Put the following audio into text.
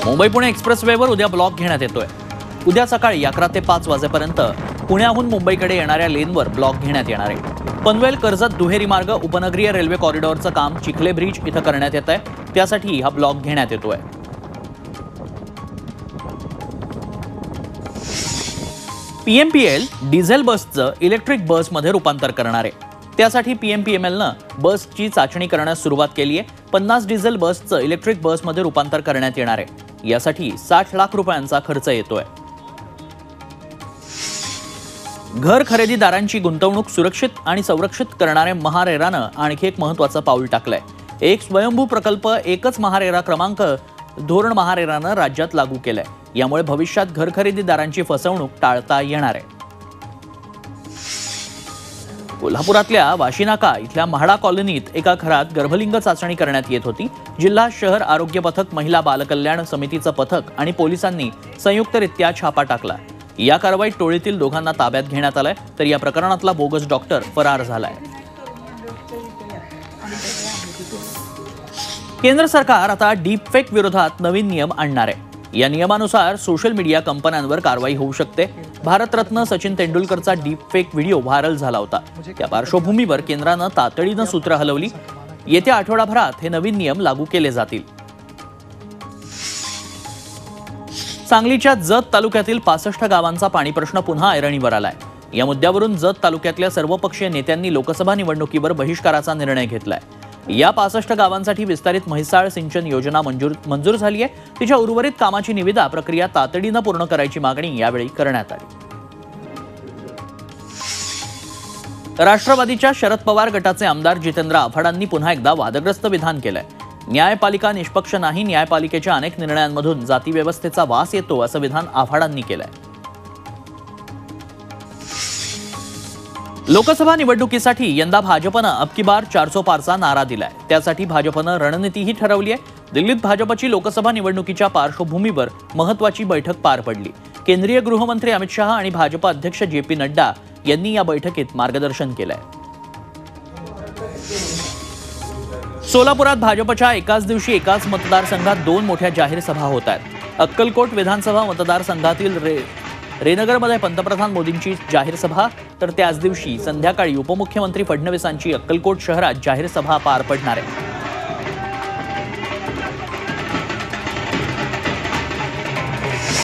मुंबई पुणे एक्सप्रेसवेवर उद्या ब्लॉक घेण्यात येतोय। उद्या सकाळी 11 ते 5 वाजेपर्यंत पुण्याहून मुंबईकडे येणाऱ्या लेनवर ब्लॉक घेण्यात येणार आहे। पनवेल कर्जत दुहेरी मार्ग उपनगरीय रेल्वे कॉरिडॉरचं काम चिखले ब्रिज इथं करण्यात येत आहे। त्यासाठी हा ब्लॉक घेण्यात येतोय। पीएमपीएल डिझेल बसचं इलेक्ट्रिक बसमध्ये रूपांतर करणार आहे। त्यासाठी पीएमपीएमएलनं बसची चाचणी करण्यास सुरुवात केली आहे। 50 डिझेल बसचं इलेक्ट्रिक बसमध्ये रूपांतर करण्यात येणार आहे। यासाठी 60 लाख रुपयांचा खर्च येतोय। घर खरेदीदारांची गुंतवणूक सुरक्षित आणि संरक्षित करणारे महारेरानं आणखी एक महत्त्वाचं पाऊल टाकलंय। एक स्वयंभू प्रकल्प एकच महारेरा क्रमांक धोरण महारेरानं राज्यात लागू केलंय। यामुळे भविष्यात घर खरेदीदारांची फसवणूक टाळता येणार आहे। कोल्हापुरातल्या वाशीनाका इथल्या म्हाडा कॉलनीत एका घरात गर्भलिंग चाचणी करण्यात येत होती। जिल्हा शहर आरोग्य पथक, महिला बालकल्याण समितीचं पथक आणि पोलिसांनी संयुक्तरित्या छापा टाकला। या कारवाईत टोळीतील दोघांना ताब्यात घेण्यात आलंय, तर या प्रकरणातला बोगस डॉक्टर फरार झालाय। केंद्र सरकार आता डीपफेक विरोधात नवीन नियम आणणार आहे। या नियमानुसार सोशल मीडिया कंपन्यांवर कारवाई होऊ शकते। भारतरत्न सचिन तेंडुलकरचा डीपफेक व्हिडिओ व्हायरल झाला होता। त्या पार्श्वभूमीवर केंद्रानं तातडीनं सूत्र हलवली। येत्या आठवडाभरात हे नवीन नियम लागू केले जातील। सांगलीच्या जत तालुक्यातील 65 गावांचा पाणी प्रश्न पुन्हा ऐरणीवर आलाय। या मुद्द्यावरून जत तालुक्यातल्या सर्वपक्षीय नेत्यांनी लोकसभा निवडणुकीवर बहिष्काराचा निर्णय घेतलाय। या 65 गावांसाठी विस्तारित म्हैसाळ सिंचन योजना मंजूर झाली आहे। तिच्या उर्वरित कामाची निविदा प्रक्रिया तातडीनं पूर्ण करायची मागणी यावेळी करण्यात आली। राष्ट्रवादीच्या शरद पवार गटाचे आमदार जितेंद्र आव्हाडांनी पुन्हा एकदा वादग्रस्त विधान केलंय। न्यायपालिका निष्पक्ष नाही, न्यायपालिकेच्या अनेक निर्णयांमधून जातीव्यवस्थेचा वास येतो असं विधान आव्हाडांनी केलंय। लोकसभा निवडणुकीसाठी यंदा भाजपनं अब की बार 400 पारचा नारा दिलाय। त्यासाठी भाजपनं रणनीतीही ठरवली आहे। दिल्लीत भाजपची लोकसभा निवडणुकीच्या पार्श्वभूमीवर महत्त्वाची बैठक पार पडली। केंद्रीय गृहमंत्री अमित शहा आणि भाजप अध्यक्ष JP नड्डा यांनी या बैठकीत मार्गदर्शन केलंय। सोलापुरात भाजपच्या एकाच दिवशी एकाच मतदारसंघात 2 मोठ्या जाहीर सभा होत आहेत। अक्कलकोट विधानसभा मतदारसंघातील रेनगरमध्ये पंतप्रधान मोदींची जाहीर सभा, तर त्याच दिवशी संध्याकाळी उपमुख्यमंत्री फडणवीसांची अक्कलकोट शहरात जाहीर सभा पार पडणार आहे।